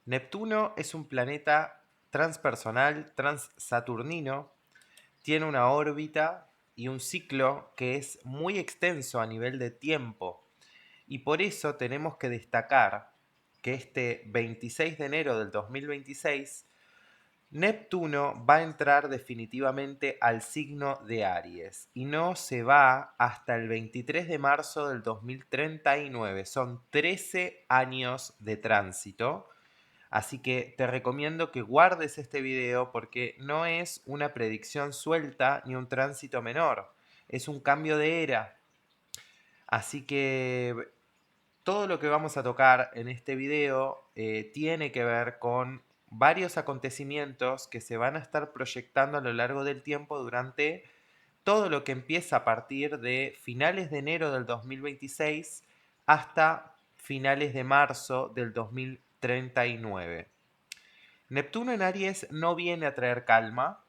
Neptuno es un planeta transpersonal, transsaturnino, tiene una órbita y un ciclo que es muy extenso a nivel de tiempo. Y por eso tenemos que destacar que este 26 de enero del 2026, Neptuno va a entrar definitivamente al signo de Aries y no se va hasta el 23 de marzo del 2039. Son 13 años de tránsito. Así que te recomiendo que guardes este video porque no es una predicción suelta ni un tránsito menor. Es un cambio de era. Así que todo lo que vamos a tocar en este video tiene que ver con varios acontecimientos que se van a estar proyectando a lo largo del tiempo durante todo lo que empieza a partir de finales de enero del 2026 hasta finales de marzo del 2039. Neptuno en Aries no viene a traer calma,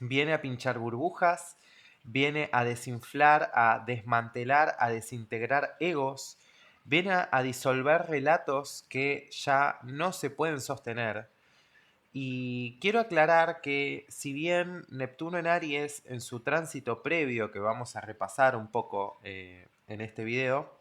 viene a pinchar burbujas, viene a desinflar, a desmantelar, a desintegrar egos, viene a disolver relatos que ya no se pueden sostener. Y quiero aclarar que si bien Neptuno en Aries en su tránsito previo, que vamos a repasar un poco en este video,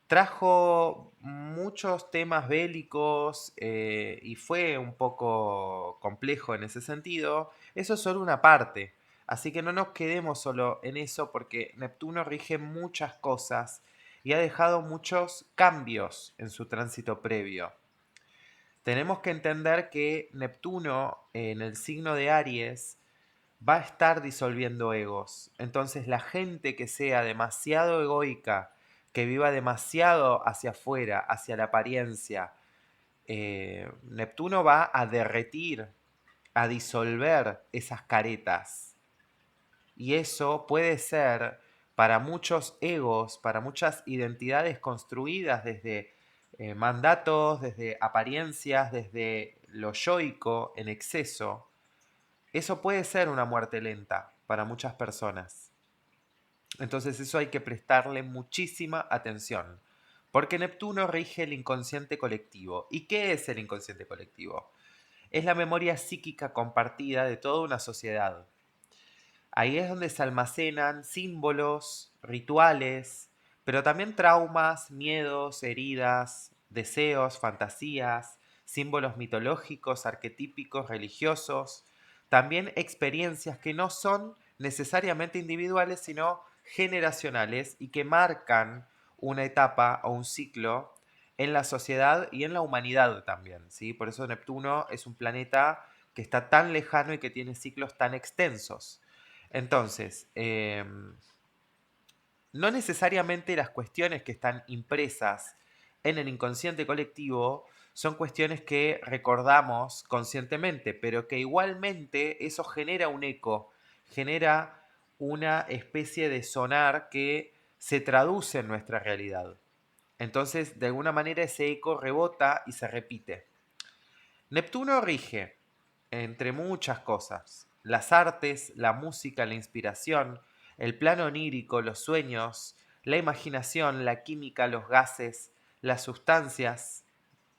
trajo muchos temas bélicos y fue un poco complejo en ese sentido. Eso es solo una parte. Así que no nos quedemos solo en eso porque Neptuno rige muchas cosas y ha dejado muchos cambios en su tránsito previo. Tenemos que entender que Neptuno en el signo de Aries va a estar disolviendo egos. Entonces la gente que sea demasiado egoica, que viva demasiado hacia afuera, hacia la apariencia, Neptuno va a derretir, a disolver esas caretas. Y eso puede ser para muchos egos, para muchas identidades construidas desde mandatos, desde apariencias, desde lo yoico en exceso. Eso puede ser una muerte lenta para muchas personas. Entonces eso hay que prestarle muchísima atención. Porque Neptuno rige el inconsciente colectivo. ¿Y qué es el inconsciente colectivo? Es la memoria psíquica compartida de toda una sociedad. Ahí es donde se almacenan símbolos, rituales, pero también traumas, miedos, heridas, deseos, fantasías, símbolos mitológicos, arquetípicos, religiosos, también experiencias que no son necesariamente individuales, sino generacionales y que marcan una etapa o un ciclo en la sociedad y en la humanidad también, ¿sí? Por eso Neptuno es un planeta que está tan lejano y que tiene ciclos tan extensos. Entonces, no necesariamente las cuestiones que están impresas en el inconsciente colectivo son cuestiones que recordamos conscientemente, pero que igualmente eso genera un eco, genera una especie de sonar que se traduce en nuestra realidad. Entonces, de alguna manera ese eco rebota y se repite. Neptuno rige, entre muchas cosas, las artes, la música, la inspiración, el plano onírico, los sueños, la imaginación, la química, los gases, las sustancias,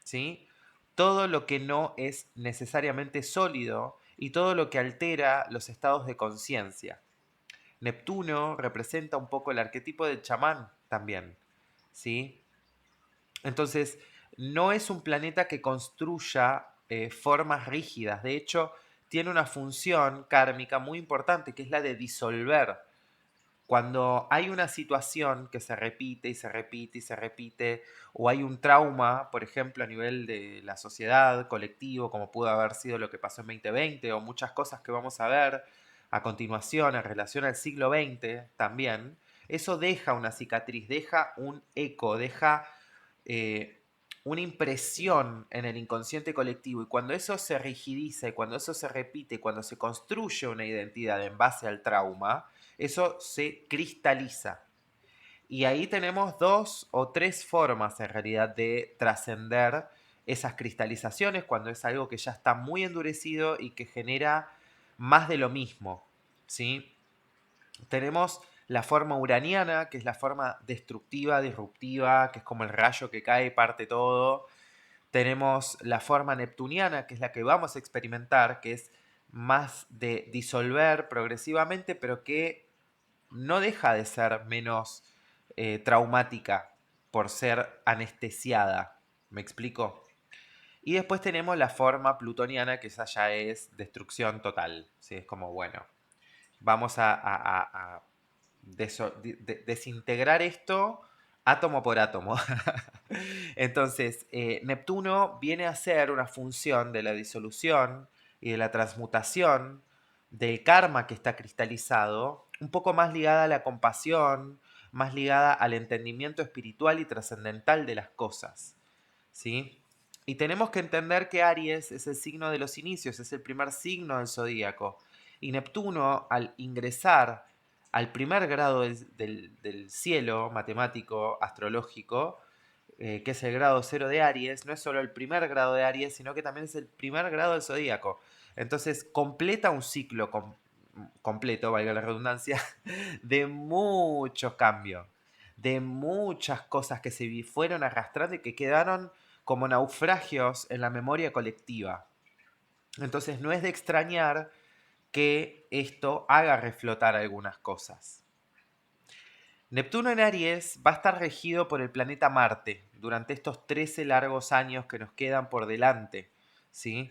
¿sí? Todo lo que no es necesariamente sólido y todo lo que altera los estados de conciencia. Neptuno representa un poco el arquetipo del chamán también, ¿sí? Entonces, no es un planeta que construya formas rígidas. De hecho, tiene una función kármica muy importante, que es la de disolver. Cuando hay una situación que se repite y se repite y se repite, o hay un trauma, por ejemplo, a nivel de la sociedad, colectivo, como pudo haber sido lo que pasó en 2020, o muchas cosas que vamos a ver a continuación en relación al siglo XX también, eso deja una cicatriz, deja un eco, deja eh, una impresión en el inconsciente colectivo. Y cuando eso se rigidiza y cuando eso se repite, cuando se construye una identidad en base al trauma, eso se cristaliza. Y ahí tenemos dos o tres formas en realidad de trascender esas cristalizaciones cuando es algo que ya está muy endurecido y que genera más de lo mismo, ¿sí? Tenemos la forma uraniana, que es la forma destructiva, disruptiva, que es como el rayo que cae y parte todo. Tenemos la forma neptuniana, que es la que vamos a experimentar, que es más de disolver progresivamente, pero que no deja de ser menos traumática por ser anestesiada. ¿Me explico? Y después tenemos la forma plutoniana, que esa ya es destrucción total. ¿Sí? Es como, bueno, vamos a desintegrar esto átomo por átomo. Entonces, Neptuno viene a ser una función de la disolución y de la transmutación del karma que está cristalizado, un poco más ligada a la compasión, más ligada al entendimiento espiritual y trascendental de las cosas. ¿Sí? Y tenemos que entender que Aries es el signo de los inicios, es el primer signo del zodíaco. Y Neptuno, al ingresar al primer grado del cielo matemático, astrológico, que es el grado cero de Aries, no es solo el primer grado de Aries, sino que también es el primer grado del zodíaco. Entonces completa un ciclo completo, valga la redundancia, de muchos cambios, de muchas cosas que se fueron arrastrando y que quedaron como naufragios en la memoria colectiva. Entonces no es de extrañar que esto haga reflotar algunas cosas. Neptuno en Aries va a estar regido por el planeta Marte durante estos 13 largos años que nos quedan por delante. ¿Sí?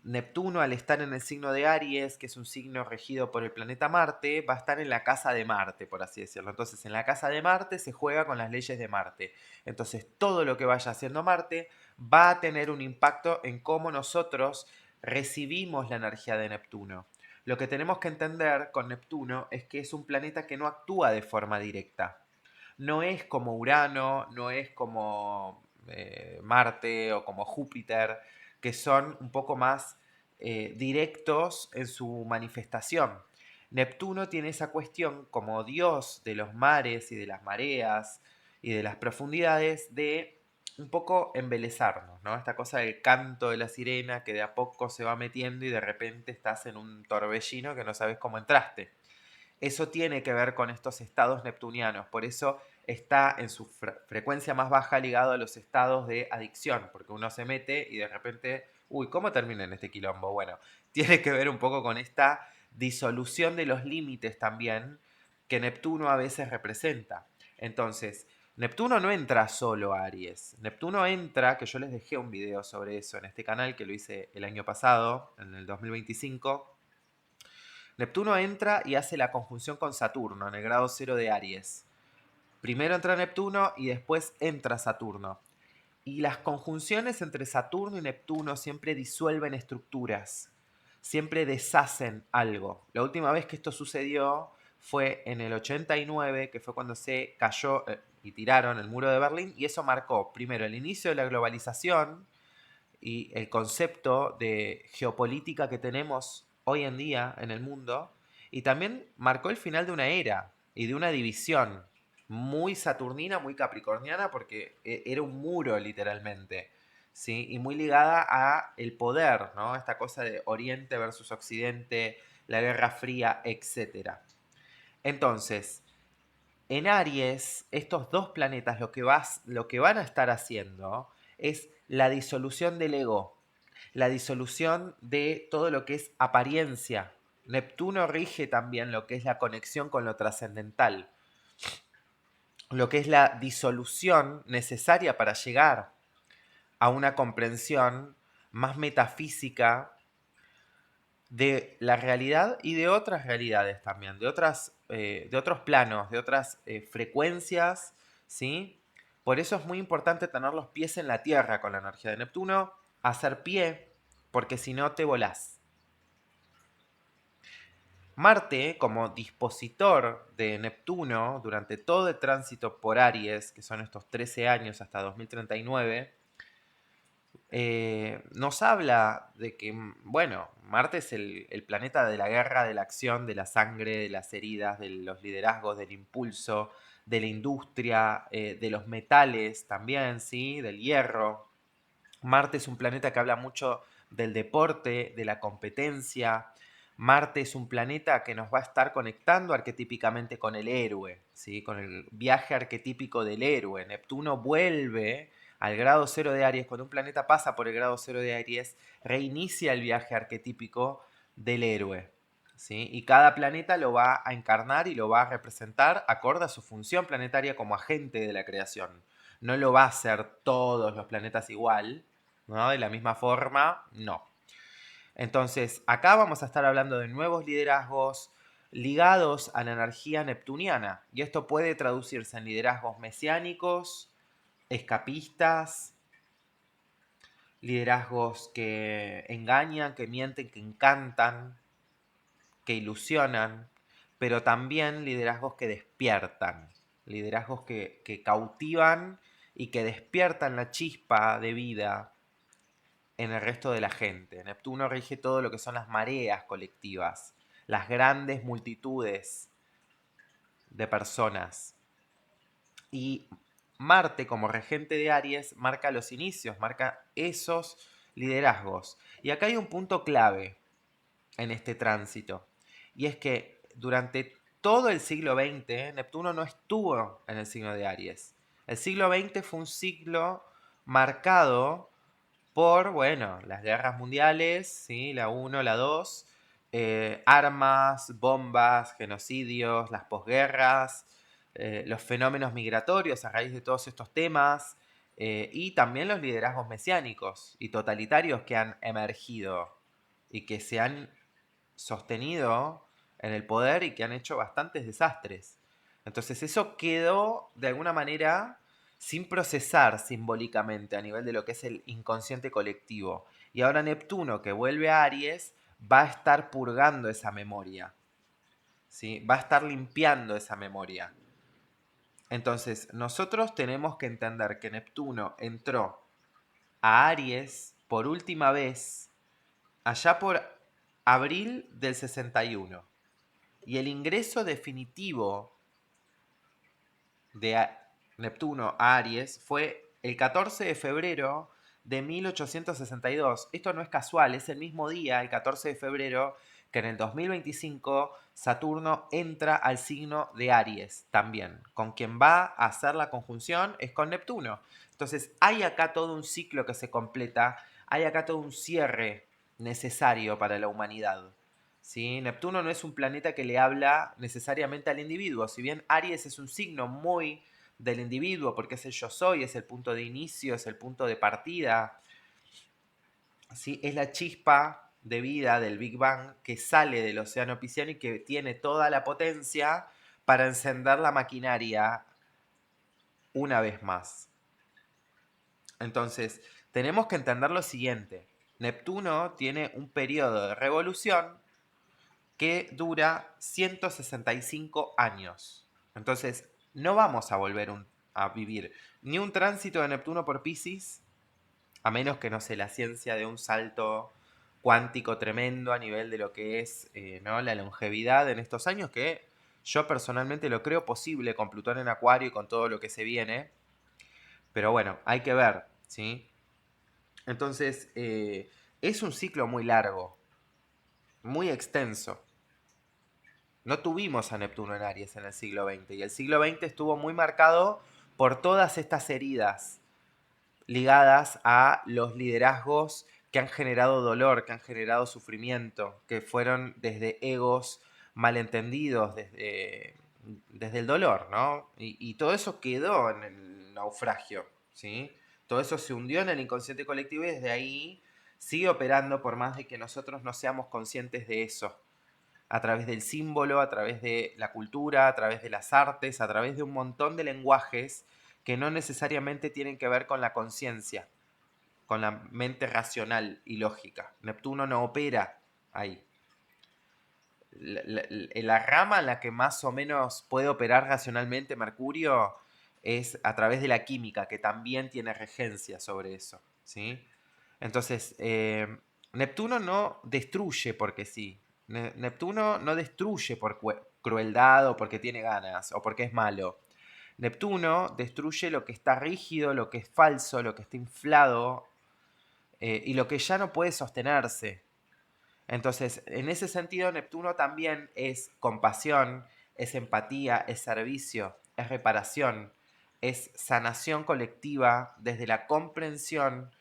Neptuno, al estar en el signo de Aries, que es un signo regido por el planeta Marte, va a estar en la casa de Marte, por así decirlo. Entonces, en la casa de Marte se juega con las leyes de Marte. Entonces, todo lo que vaya haciendo Marte va a tener un impacto en cómo nosotros recibimos la energía de Neptuno. Lo que tenemos que entender con Neptuno es que es un planeta que no actúa de forma directa. No es como Urano, no es como Marte o como Júpiter, que son un poco más directos en su manifestación. Neptuno tiene esa cuestión como dios de los mares y de las mareas y de las profundidades de un poco embelezarnos, ¿no? Esta cosa del canto de la sirena que de a poco se va metiendo y de repente estás en un torbellino que no sabes cómo entraste. Eso tiene que ver con estos estados neptunianos, por eso está en su frecuencia más baja ligado a los estados de adicción, porque uno se mete y de repente, uy, ¿cómo termina en este quilombo? Bueno, tiene que ver un poco con esta disolución de los límites también que Neptuno a veces representa. Entonces, Neptuno no entra solo a Aries. Neptuno entra, que yo les dejé un video sobre eso en este canal, que lo hice el año pasado, en el 2025. Neptuno entra y hace la conjunción con Saturno en el grado cero de Aries. Primero entra Neptuno y después entra Saturno. Y las conjunciones entre Saturno y Neptuno siempre disuelven estructuras, siempre deshacen algo. La última vez que esto sucedió fue en el 89, que fue cuando se cayó y tiraron el muro de Berlín, y eso marcó primero el inicio de la globalización y el concepto de geopolítica que tenemos hoy en día en el mundo, y también marcó el final de una era y de una división muy saturnina, muy capricorniana, porque era un muro literalmente, ¿sí? Y muy ligada a el poder, ¿no? Esta cosa de Oriente versus Occidente, la Guerra Fría, etcétera. Entonces, en Aries, estos dos planetas lo que van a estar haciendo es la disolución del ego, la disolución de todo lo que es apariencia. Neptuno rige también lo que es la conexión con lo trascendental, lo que es la disolución necesaria para llegar a una comprensión más metafísica de la realidad y de otras realidades también, de otros planos, de otras frecuencias, ¿sí? Por eso es muy importante tener los pies en la tierra con la energía de Neptuno, hacer pie, porque si no te volás. Marte, como dispositor de Neptuno durante todo el tránsito por Aries, que son estos 13 años hasta 2039, nos habla de que, bueno, Marte es el planeta de la guerra, de la acción, de la sangre, de las heridas, de los liderazgos, del impulso, de la industria, de los metales también, ¿sí? Del hierro. Marte es un planeta que habla mucho del deporte, de la competencia. Marte es un planeta que nos va a estar conectando arquetípicamente con el héroe, ¿sí? Con el viaje arquetípico del héroe. Neptuno vuelve al grado cero de Aries, cuando un planeta pasa por el grado cero de Aries, reinicia el viaje arquetípico del héroe. ¿Sí? Y cada planeta lo va a encarnar y lo va a representar acorde a su función planetaria como agente de la creación. No lo va a hacer todos los planetas igual, ¿no? De la misma forma, no. Entonces, acá vamos a estar hablando de nuevos liderazgos ligados a la energía neptuniana. Y esto puede traducirse en liderazgos mesiánicos, escapistas, liderazgos que engañan, que mienten, que encantan, que ilusionan, pero también liderazgos que despiertan, liderazgos que cautivan y que despiertan la chispa de vida en el resto de la gente. Neptuno rige todo lo que son las mareas colectivas, las grandes multitudes de personas. Y Marte, como regente de Aries, marca los inicios, marca esos liderazgos. Y acá hay un punto clave en este tránsito. Y es que durante todo el siglo XX, Neptuno no estuvo en el signo de Aries. El siglo XX fue un siglo marcado por, bueno, las guerras mundiales, ¿sí? La 1, la 2, armas, bombas, genocidios, las posguerras, los fenómenos migratorios a raíz de todos estos temas, y también los liderazgos mesiánicos y totalitarios que han emergido y que se han sostenido en el poder y que han hecho bastantes desastres. Entonces eso quedó de alguna manera sin procesar simbólicamente a nivel de lo que es el inconsciente colectivo. Y ahora Neptuno, que vuelve a Aries, va a estar purgando esa memoria. ¿Sí? Va a estar limpiando esa memoria. Entonces nosotros tenemos que entender que Neptuno entró a Aries por última vez allá por abril del 61. Y el ingreso definitivo de Neptuno a Aries fue el 14 de febrero de 1862. Esto no es casual, es el mismo día, el 14 de febrero, que en el 2025 Saturno entra al signo de Aries también. Con quien va a hacer la conjunción es con Neptuno. Entonces hay acá todo un ciclo que se completa, hay acá todo un cierre necesario para la humanidad. ¿Sí? Neptuno no es un planeta que le habla necesariamente al individuo, si bien Aries es un signo muy del individuo, porque es el yo soy, es el punto de inicio, es el punto de partida, ¿sí? Es la chispa de vida del Big Bang que sale del océano Pisciano y que tiene toda la potencia para encender la maquinaria una vez más. Entonces, tenemos que entender lo siguiente. Neptuno tiene un periodo de revolución que dura 165 años. Entonces, no vamos a volver a vivir ni un tránsito de Neptuno por Piscis, a menos que, no sé, la ciencia de un salto cuántico tremendo a nivel de lo que es ¿no? la longevidad en estos años, que yo personalmente lo creo posible con Plutón en Acuario y con todo lo que se viene. Pero bueno, hay que ver, ¿sí? Entonces, es un ciclo muy largo, muy extenso. No tuvimos a Neptuno en Aries en el siglo XX y el siglo XX estuvo muy marcado por todas estas heridas ligadas a los liderazgos que han generado dolor, que han generado sufrimiento, que fueron desde egos malentendidos, desde el dolor, ¿no? Y todo eso quedó en el naufragio, ¿sí? Todo eso se hundió en el inconsciente colectivo y desde ahí sigue operando por más de que nosotros no seamos conscientes de eso, a través del símbolo, a través de la cultura, a través de las artes, a través de un montón de lenguajes que no necesariamente tienen que ver con la conciencia, con la mente racional y lógica. Neptuno no opera ahí. La rama en la que más o menos puede operar racionalmente Mercurio es a través de la química, que también tiene regencia sobre eso, ¿sí? Entonces, Neptuno no destruye porque sí. Neptuno no destruye por crueldad o porque tiene ganas o porque es malo. Neptuno destruye lo que está rígido, lo que es falso, lo que está inflado, y lo que ya no puede sostenerse. Entonces, en ese sentido, Neptuno también es compasión, es empatía, es servicio, es reparación, es sanación colectiva desde la comprensión.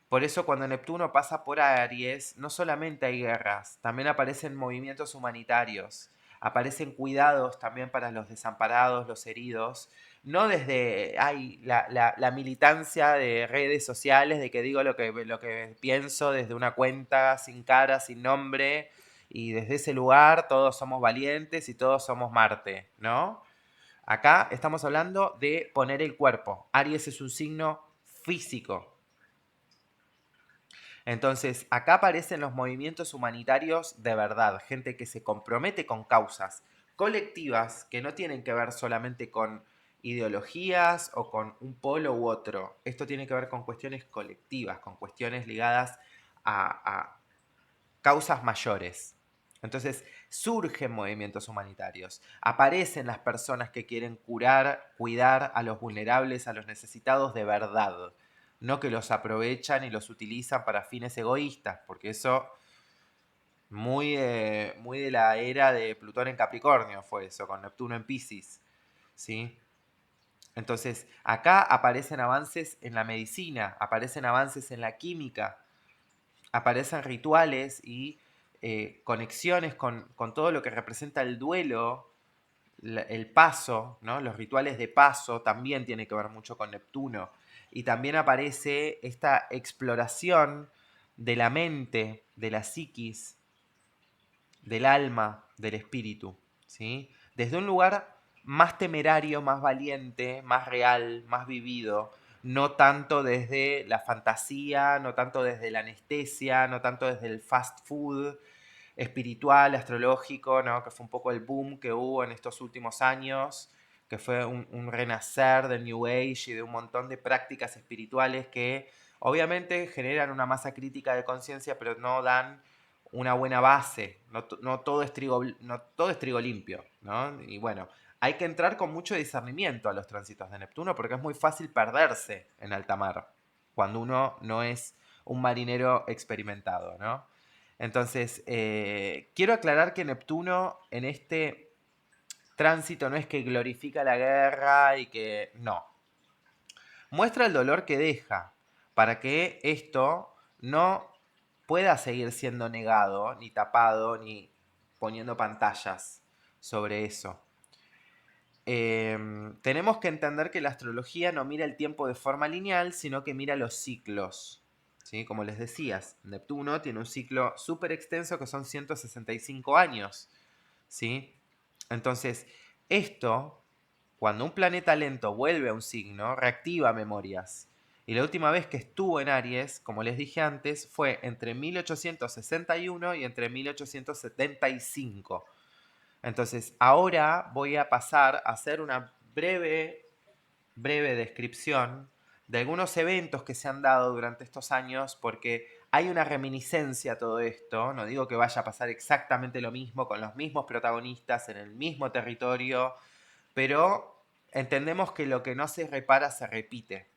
Por eso cuando Neptuno pasa por Aries, no solamente hay guerras, también aparecen movimientos humanitarios, aparecen cuidados también para los desamparados, los heridos, no desde la militancia de redes sociales, de que digo lo que pienso desde una cuenta sin cara, sin nombre, y desde ese lugar todos somos valientes y todos somos Marte, ¿no? Acá estamos hablando de poner el cuerpo. Aries es un signo físico. Entonces, acá aparecen los movimientos humanitarios de verdad, gente que se compromete con causas colectivas que no tienen que ver solamente con ideologías o con un polo u otro. Esto tiene que ver con cuestiones colectivas, con cuestiones ligadas a causas mayores. Entonces surgen movimientos humanitarios, aparecen las personas que quieren curar, cuidar a los vulnerables, a los necesitados de verdad, no que los aprovechan y los utilizan para fines egoístas, porque eso muy de la era de Plutón en Capricornio fue eso, con Neptuno en Piscis, ¿sí? Entonces, acá aparecen avances en la medicina, aparecen avances en la química, aparecen rituales y conexiones con todo lo que representa el duelo, el paso, ¿no? Los rituales de paso también tiene que ver mucho con Neptuno. Y también aparece esta exploración de la mente, de la psiquis, del alma, del espíritu, ¿sí? Desde un lugar más temerario, más valiente, más real, más vivido, no tanto desde la fantasía, no tanto desde la anestesia, no tanto desde el fast food espiritual, astrológico, ¿no? Que fue un poco el boom que hubo en estos últimos años, que fue un renacer del New Age y de un montón de prácticas espirituales que obviamente generan una masa crítica de conciencia, pero no dan una buena base, no todo es trigo limpio, ¿no? Y bueno, hay que entrar con mucho discernimiento a los tránsitos de Neptuno porque es muy fácil perderse en alta mar cuando uno no es un marinero experimentado, ¿no? Entonces, quiero aclarar que Neptuno en este tránsito no es que glorifica la guerra y que no. Muestra el dolor que deja para que esto no pueda seguir siendo negado, ni tapado, ni poniendo pantallas sobre eso. Tenemos que entender que la astrología no mira el tiempo de forma lineal, sino que mira los ciclos. ¿Sí? Como les decías, Neptuno tiene un ciclo súper extenso que son 165 años. ¿Sí? Entonces, esto, cuando un planeta lento vuelve a un signo, reactiva memorias. Y la última vez que estuvo en Aries, como les dije antes, fue entre 1861 y entre 1875. Entonces, ahora voy a pasar a hacer una breve descripción de algunos eventos que se han dado durante estos años, porque hay una reminiscencia a todo esto. No digo que vaya a pasar exactamente lo mismo con los mismos protagonistas en el mismo territorio, pero entendemos que lo que no se repara se repite.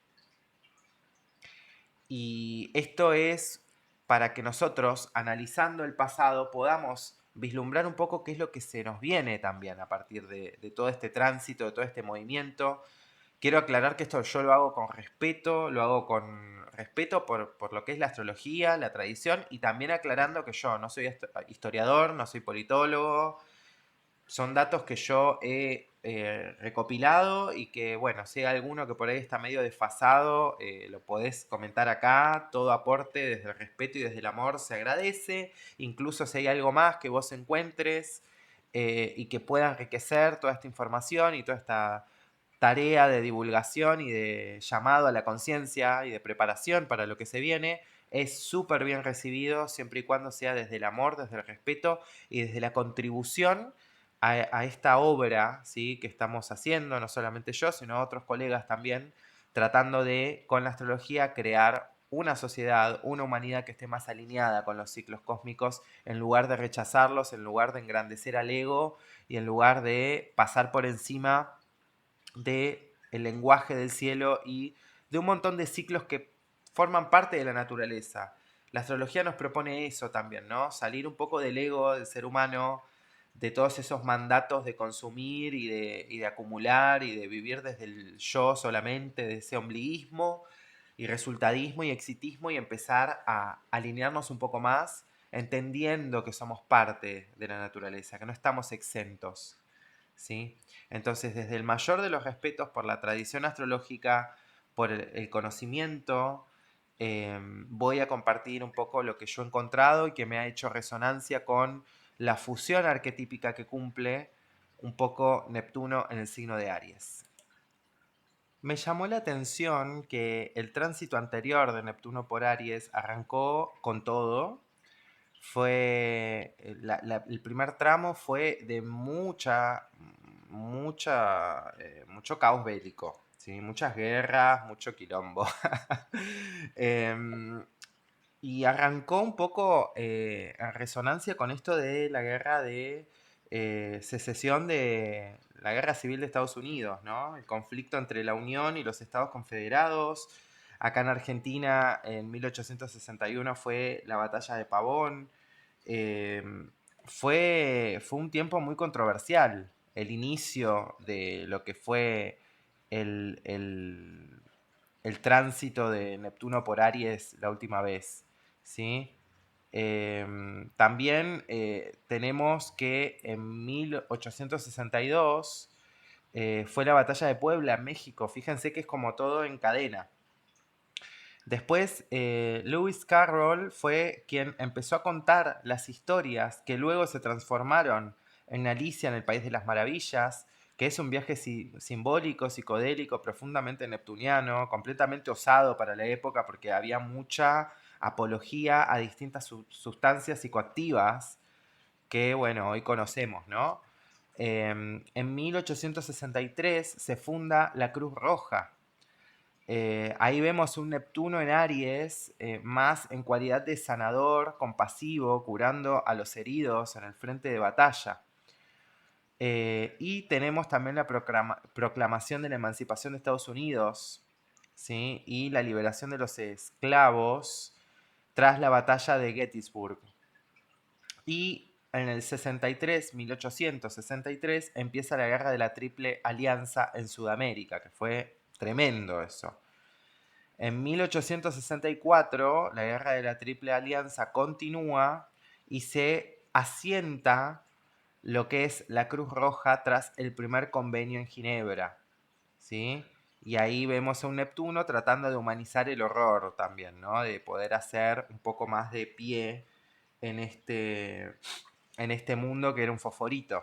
Y esto es para que nosotros, analizando el pasado, podamos vislumbrar un poco qué es lo que se nos viene también a partir de todo este tránsito, de todo este movimiento. Quiero aclarar que esto yo lo hago con respeto por lo que es la astrología, la tradición, y también aclarando que yo no soy historiador, no soy politólogo, son datos que yo he recopilado y que, bueno, si hay alguno que por ahí está medio desfasado, lo podés comentar acá. Todo aporte desde el respeto y desde el amor se agradece. Incluso si hay algo más que vos encuentres y que pueda enriquecer toda esta información y toda esta tarea de divulgación y de llamado a la conciencia y de preparación para lo que se viene, es súper bien recibido siempre y cuando sea desde el amor, desde el respeto y desde la contribución a esta obra, ¿sí? Que estamos haciendo, no solamente yo, sino otros colegas también, tratando de, con la astrología, crear una sociedad, una humanidad que esté más alineada con los ciclos cósmicos, en lugar de rechazarlos, en lugar de engrandecer al ego y en lugar de pasar por encima del lenguaje del cielo y de un montón de ciclos que forman parte de la naturaleza. La astrología nos propone eso también, ¿no? Salir un poco del ego del ser humano, de todos esos mandatos de consumir y de acumular y de vivir desde el yo solamente, de ese ombliguismo y resultadismo y exitismo y empezar a alinearnos un poco más, entendiendo que somos parte de la naturaleza, que no estamos exentos. ¿Sí? Entonces, desde el mayor de los respetos por la tradición astrológica, por el conocimiento, voy a compartir un poco lo que yo he encontrado y que me ha hecho resonancia con la fusión arquetípica que cumple un poco Neptuno en el signo de Aries. Me llamó la atención que el tránsito anterior de Neptuno por Aries arrancó con todo. Fue el primer tramo fue de mucho caos bélico, ¿sí? Muchas guerras, mucho quilombo. Em, y arrancó un poco en resonancia con esto de la guerra de secesión de la guerra civil de Estados Unidos, ¿no? El conflicto entre la Unión y los Estados Confederados. Acá en Argentina, en 1861, fue la batalla de Pavón. Eh, fue un tiempo muy controversial el inicio de lo que fue el, el- el tránsito de Neptuno por Aries la última vez, ¿sí? También tenemos que en 1862 fue la batalla de Puebla en México. Fíjense que es como todo en cadena. Después, Lewis Carroll fue quien empezó a contar las historias que luego se transformaron en Alicia en el País de las Maravillas, que es un viaje simbólico, psicodélico, profundamente neptuniano, completamente osado para la época porque había mucha apología a distintas sustancias psicoactivas que, bueno, hoy conocemos, ¿no? En 1863 se funda la Cruz Roja. Ahí vemos un Neptuno en Aries, más en cualidad de sanador, compasivo, curando a los heridos en el frente de batalla. Y tenemos también la proclamación de la emancipación de Estados Unidos, ¿sí? Y la liberación de los esclavos tras la batalla de Gettysburg. Y en el 63, 1863, empieza la guerra de la Triple Alianza en Sudamérica, que fue tremendo eso. En 1864, la guerra de la Triple Alianza continúa y se asienta lo que es la Cruz Roja tras el primer convenio en Ginebra, ¿sí? Y ahí vemos a un Neptuno tratando de humanizar el horror también, ¿no? De poder hacer un poco más de pie en este mundo que era un fosforito.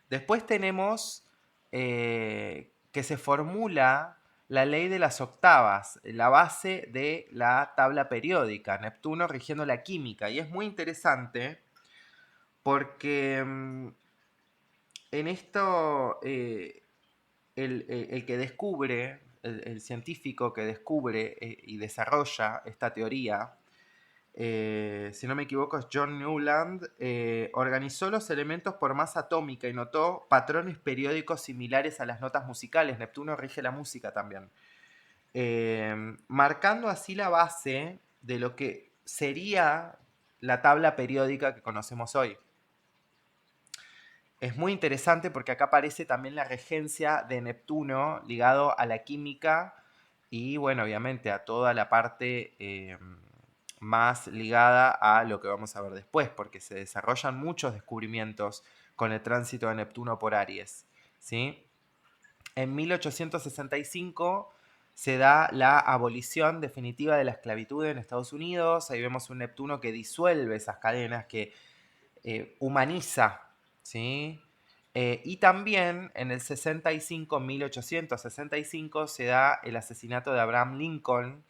Después tenemos que se formula la ley de las octavas, la base de la tabla periódica, Neptuno rigiendo la química. Y es muy interesante porque en esto el que descubre, el científico que descubre y desarrolla esta teoría, si no me equivoco es John Newland, organizó los elementos por masa atómica y notó patrones periódicos similares a las notas musicales. Neptuno rige la música también. Marcando así la base de lo que sería la tabla periódica que conocemos hoy. Es muy interesante porque acá aparece también la regencia de Neptuno ligado a la química y, bueno, obviamente a toda la parte más ligada a lo que vamos a ver después, porque se desarrollan muchos descubrimientos con el tránsito de Neptuno por Aries, ¿sí? En 1865 se da la abolición definitiva de la esclavitud en Estados Unidos. Ahí vemos un Neptuno que disuelve esas cadenas, que humaniza, ¿sí? Y también en el 65, 1865, se da el asesinato de Abraham Lincoln,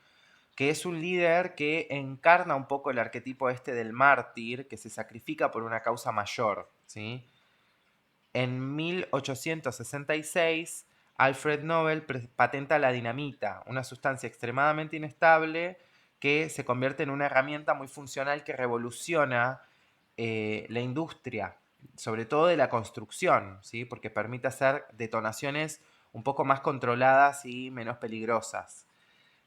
que es un líder que encarna un poco el arquetipo este del mártir, que se sacrifica por una causa mayor, ¿sí? En 1866, Alfred Nobel patenta la dinamita, una sustancia extremadamente inestable que se convierte en una herramienta muy funcional que revoluciona la industria, sobre todo de la construcción, ¿sí? Porque permite hacer detonaciones un poco más controladas y menos peligrosas.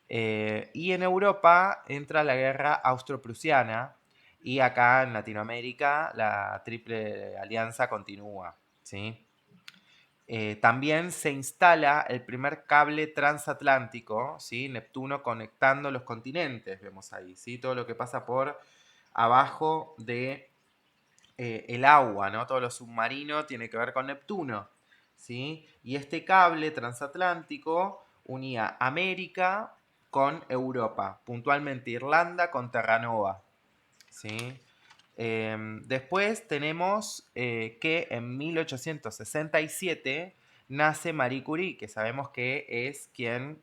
Y en Europa entra la guerra austro-prusiana Y acá en Latinoamérica la Triple Alianza continúa, ¿sí? También se instala el primer cable transatlántico, ¿sí? Neptuno conectando los continentes, vemos ahí, ¿sí? Todo lo que pasa por abajo de el agua, ¿no? Todo lo submarino tiene que ver con Neptuno, ¿sí? Y este cable transatlántico unía América con Europa, puntualmente Irlanda con Terranova, ¿sí? Después tenemos que en 1867 nace Marie Curie, que sabemos que es quien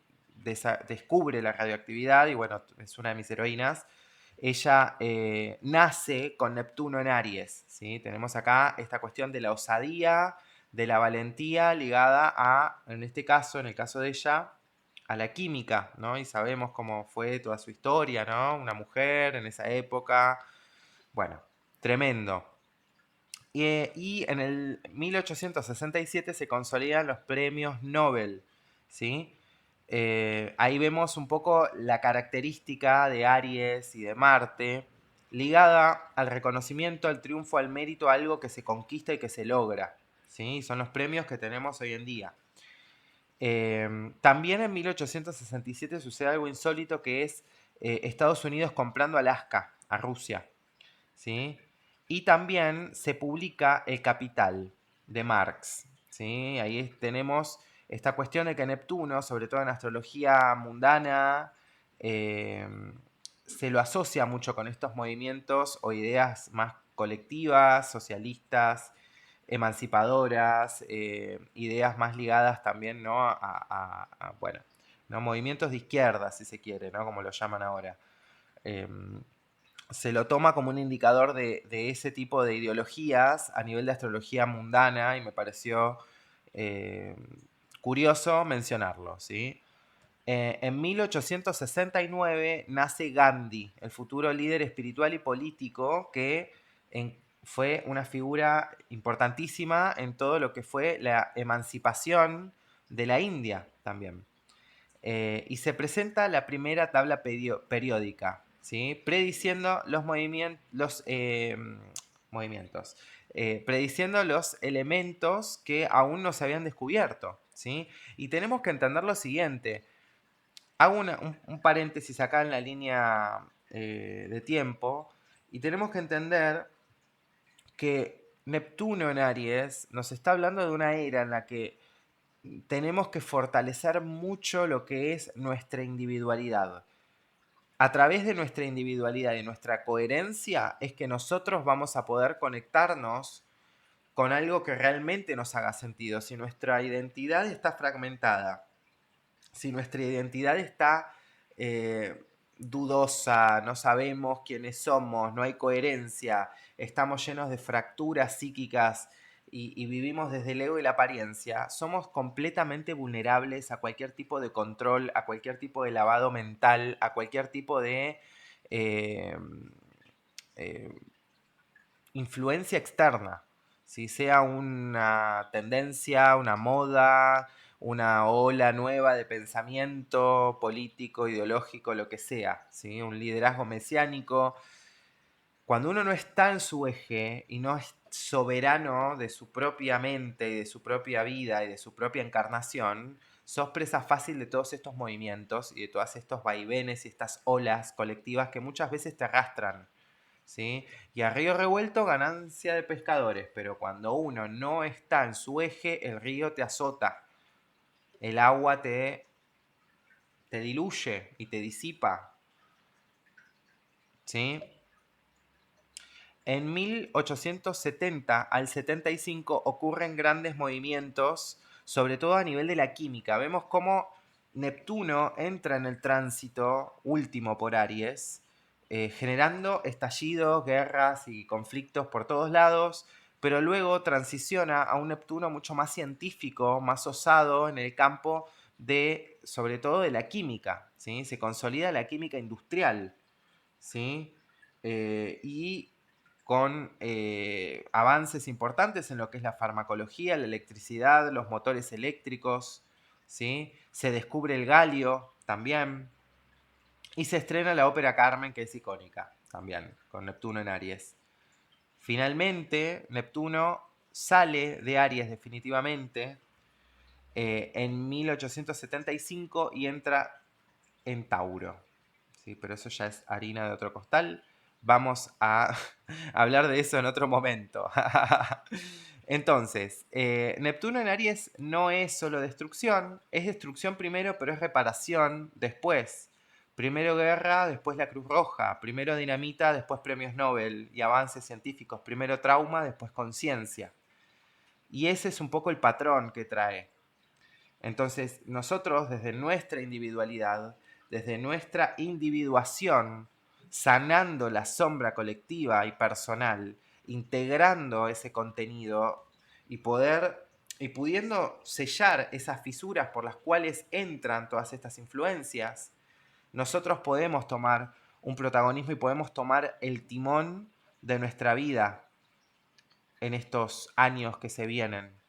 descubre la radioactividad y bueno, es una de mis heroínas. Ella nace con Neptuno en Aries, ¿sí? Tenemos acá esta cuestión de la osadía, de la valentía ligada a, en este caso, en el caso de ella, a la química, ¿no? Y sabemos cómo fue toda su historia, ¿no? Una mujer en esa época, bueno, tremendo. Y en el 1867 se consolidan los premios Nobel, ¿sí? Ahí vemos un poco la característica de Aries y de Marte, ligada al reconocimiento, al triunfo, al mérito, a algo que se conquista y que se logra, ¿sí? Son los premios que tenemos hoy en día. También en 1867 sucede algo insólito que es Estados Unidos comprando Alaska a Rusia, ¿sí? Y también se publica El Capital de Marx, ¿sí? Ahí tenemos esta cuestión de que Neptuno, sobre todo en astrología mundana, eh, se lo asocia mucho con estos movimientos o ideas más colectivas, socialistas, emancipadoras, ideas más ligadas también, ¿no? Bueno, ¿no? Movimientos de izquierda, si se quiere, ¿no? Como lo llaman ahora. Se lo toma como un indicador de ese tipo de ideologías a nivel de astrología mundana y me pareció eh, curioso mencionarlo, ¿sí? En 1869 nace Gandhi, el futuro líder espiritual y político que fue una figura importantísima en todo lo que fue la emancipación de la India también. Y se presenta la primera tabla periódica, ¿sí? Prediciendo movimientos, prediciendo los elementos que aún no se habían descubierto, ¿sí? Y tenemos que entender lo siguiente. Hago un paréntesis acá en la línea de tiempo y tenemos que entender que Neptuno en Aries nos está hablando de una era en la que tenemos que fortalecer mucho lo que es nuestra individualidad. A través de nuestra individualidad y nuestra coherencia es que nosotros vamos a poder conectarnos con algo que realmente nos haga sentido. Si nuestra identidad está fragmentada, si nuestra identidad está dudosa, no sabemos quiénes somos, no hay coherencia, estamos llenos de fracturas psíquicas y vivimos desde el ego y la apariencia, somos completamente vulnerables a cualquier tipo de control, a cualquier tipo de lavado mental, a cualquier tipo de eh, eh, influencia externa, si sea una tendencia, una moda, una ola nueva de pensamiento político, ideológico, lo que sea, ¿sí? Un liderazgo mesiánico. Cuando uno no está en su eje y no es soberano de su propia mente y de su propia vida y de su propia encarnación, sos presa fácil de todos estos movimientos y de todos estos vaivenes y estas olas colectivas que muchas veces te arrastran, ¿sí? Y a río revuelto, ganancia de pescadores, pero cuando uno no está en su eje, el río te azota, el agua te diluye y te disipa, ¿sí? En 1870 al 75 ocurren grandes movimientos, sobre todo a nivel de la química. Vemos cómo Neptuno entra en el tránsito último por Aries, generando estallidos, guerras y conflictos por todos lados, pero luego transiciona a un Neptuno mucho más científico, más osado en el campo de, sobre todo, de la química, ¿sí? Se consolida la química industrial, ¿sí? Y con avances importantes en lo que es la farmacología, la electricidad, los motores eléctricos, ¿sí? Se descubre el galio también, y se estrena la ópera Carmen, que es icónica. también, con Neptuno en Aries. Finalmente, Neptuno sale de Aries definitivamente en 1875 y entra en Tauro. ¿Sí? Pero eso ya es harina de otro costal. Vamos a hablar de eso en otro momento. Entonces, Neptuno en Aries no es solo destrucción, es destrucción primero, pero es reparación después. Primero guerra, después la Cruz Roja, primero dinamita, después premios Nobel y avances científicos, primero trauma, después conciencia. Y ese es un poco el patrón que trae. Entonces, nosotros desde nuestra individualidad, desde nuestra individuación, sanando la sombra colectiva y personal, integrando ese contenido y pudiendo sellar esas fisuras por las cuales entran todas estas influencias, nosotros podemos tomar un protagonismo y podemos tomar el timón de nuestra vida en estos años que se vienen.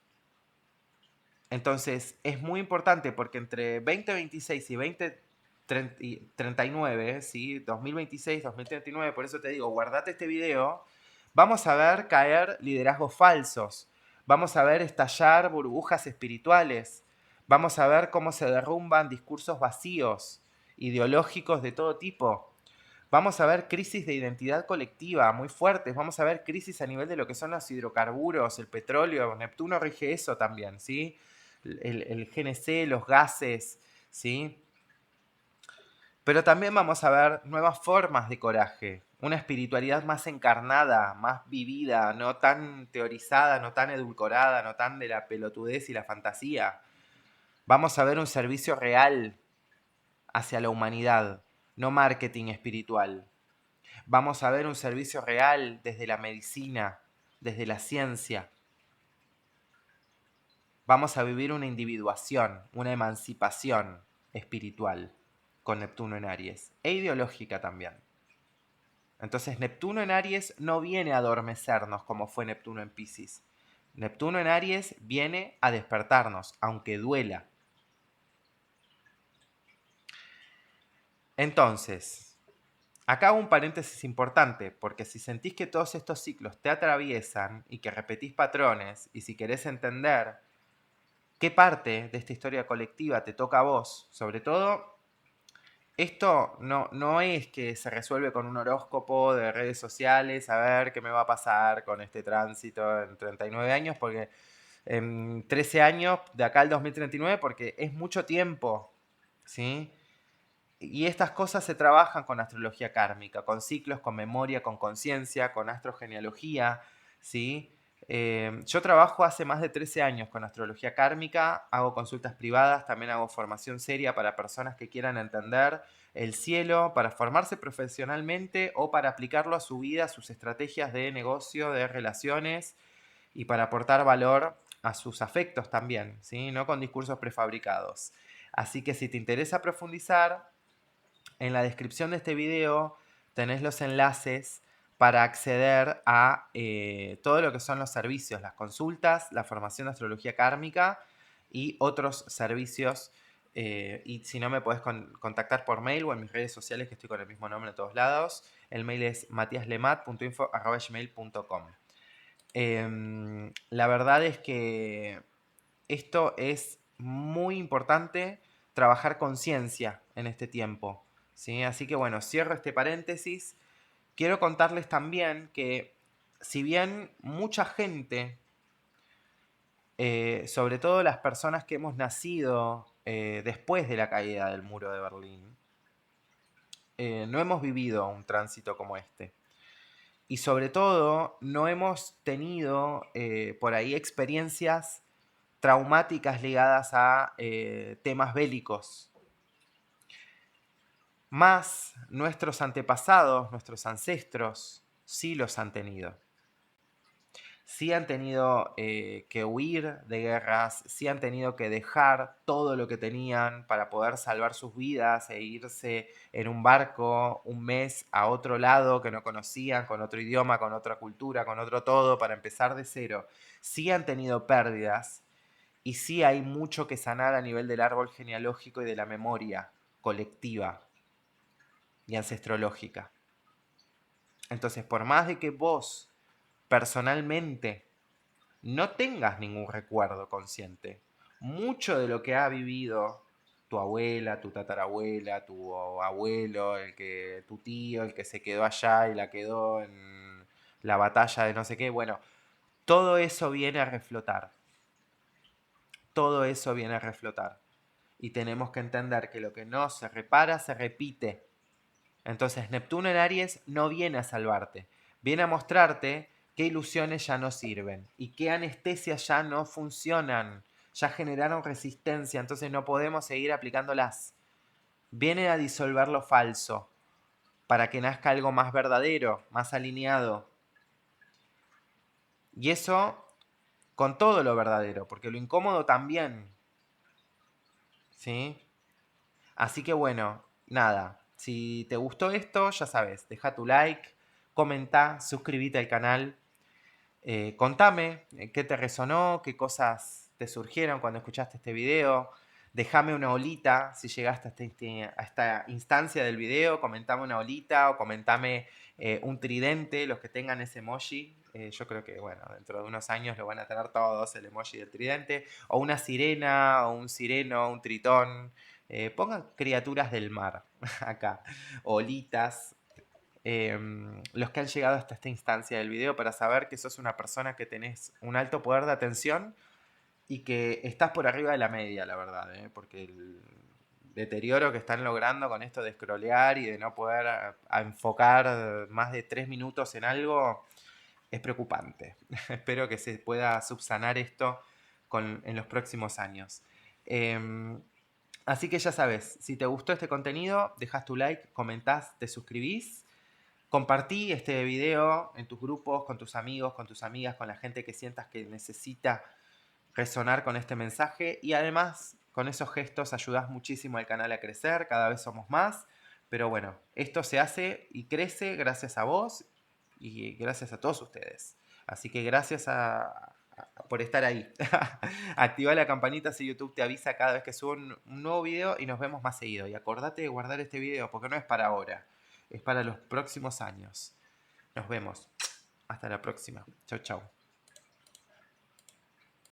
Entonces es muy importante porque entre 2026 y 2039, ¿sí? 2026, 2039, por eso te digo, guardate este video, vamos a ver caer liderazgos falsos, vamos a ver estallar burbujas espirituales, vamos a ver cómo se derrumban discursos vacíos, ideológicos de todo tipo. Vamos a ver crisis de identidad colectiva muy fuertes, vamos a ver crisis a nivel de lo que son los hidrocarburos, el petróleo, Neptuno rige eso también, ¿sí? El GNC, los gases, ¿sí? Pero también vamos a ver nuevas formas de coraje, una espiritualidad más encarnada, más vivida, no tan teorizada, no tan edulcorada, no tan de la pelotudez y la fantasía. Vamos a ver un servicio real hacia la humanidad, no marketing espiritual. Vamos a ver un servicio real desde la medicina, desde la ciencia. Vamos a vivir una individuación, una emancipación espiritual con Neptuno en Aries e ideológica también. Entonces Neptuno en Aries no viene a adormecernos como fue Neptuno en Piscis. Neptuno en Aries viene a despertarnos, aunque duela. Entonces, acá hago un paréntesis importante, porque si sentís que todos estos ciclos te atraviesan y que repetís patrones, y si querés entender qué parte de esta historia colectiva te toca a vos, sobre todo, esto no es que se resuelve con un horóscopo de redes sociales, a ver qué me va a pasar con este tránsito en 39 años, porque en 13 años de acá al 2039, porque es mucho tiempo, ¿sí? Y estas cosas se trabajan con astrología kármica, con ciclos, con memoria, con conciencia, con astrogenealogía, ¿sí? Yo trabajo hace más de 13 años con astrología kármica, hago consultas privadas, también hago formación seria para personas que quieran entender el cielo, para formarse profesionalmente o para aplicarlo a su vida, a sus estrategias de negocio, de relaciones y para aportar valor a sus afectos también, ¿sí? No con discursos prefabricados. Así que si te interesa profundizar, en la descripción de este video tenés los enlaces para acceder a todo lo que son los servicios, las consultas, la formación de astrología kármica y otros servicios. Y si no, me podés contactar por mail o en mis redes sociales, que estoy con el mismo nombre en todos lados. El mail es matiaslemat.info@gmail.com. La verdad es que esto es muy importante, trabajar conciencia en este tiempo, ¿sí? Así que bueno, cierro este paréntesis. Quiero contarles también que si bien mucha gente, sobre todo las personas que hemos nacido después de la caída del muro de Berlín, no hemos vivido un tránsito como este. Y sobre todo no hemos tenido por ahí experiencias traumáticas ligadas a temas bélicos. Más nuestros antepasados, nuestros ancestros, sí los han tenido. Sí han tenido que huir de guerras, sí han tenido que dejar todo lo que tenían para poder salvar sus vidas e irse en un barco un mes a otro lado que no conocían, con otro idioma, con otra cultura, con otro todo, para empezar de cero. Sí han tenido pérdidas y sí hay mucho que sanar a nivel del árbol genealógico y de la memoria colectiva y ancestrológica. Entonces, por más de que vos personalmente no tengas ningún recuerdo consciente, mucho de lo que ha vivido tu abuela, tu tatarabuela, tu abuelo, tu tío, el que se quedó allá y la quedó en la batalla de no sé qué, bueno, todo eso viene a reflotar. Todo eso viene a reflotar. Y tenemos que entender que lo que no se repara se repite. Entonces Neptuno en Aries no viene a salvarte, viene a mostrarte qué ilusiones ya no sirven y qué anestesias ya no funcionan, ya generaron resistencia, entonces no podemos seguir aplicándolas. Viene a disolver lo falso para que nazca algo más verdadero, más alineado. Y eso con todo lo verdadero, porque lo incómodo también, ¿sí? Así que bueno, nada, si te gustó esto, ya sabes, deja tu like, comenta, suscríbete al canal, contame qué te resonó, qué cosas te surgieron cuando escuchaste este video, déjame una olita si llegaste a esta instancia del video, comentame una olita o comentame un tridente, los que tengan ese emoji. Yo creo que, bueno, dentro de unos años lo van a tener todos, el emoji del tridente, o una sirena, o un sireno, un tritón. Pongan criaturas del mar acá, olitas, los que han llegado hasta esta instancia del video para saber que sos una persona que tenés un alto poder de atención y que estás por arriba de la media, la verdad, porque el deterioro que están logrando con esto de scrollear y de no poder a enfocar más de 3 minutos en algo es preocupante. Espero que se pueda subsanar esto en los próximos años. Así que ya sabes, si te gustó este contenido, dejas tu like, comentás, te suscribís. Compartí este video en tus grupos, con tus amigos, con tus amigas, con la gente que sientas que necesita resonar con este mensaje. Y además, con esos gestos ayudas muchísimo al canal a crecer, cada vez somos más. Pero bueno, esto se hace y crece gracias a vos y gracias a todos ustedes. Así que gracias por estar ahí. Activa la campanita si YouTube te avisa cada vez que subo un nuevo video y nos vemos más seguido. Y acordate de guardar este video porque no es para ahora, es para los próximos años. Nos vemos. Hasta la próxima. Chau, chau.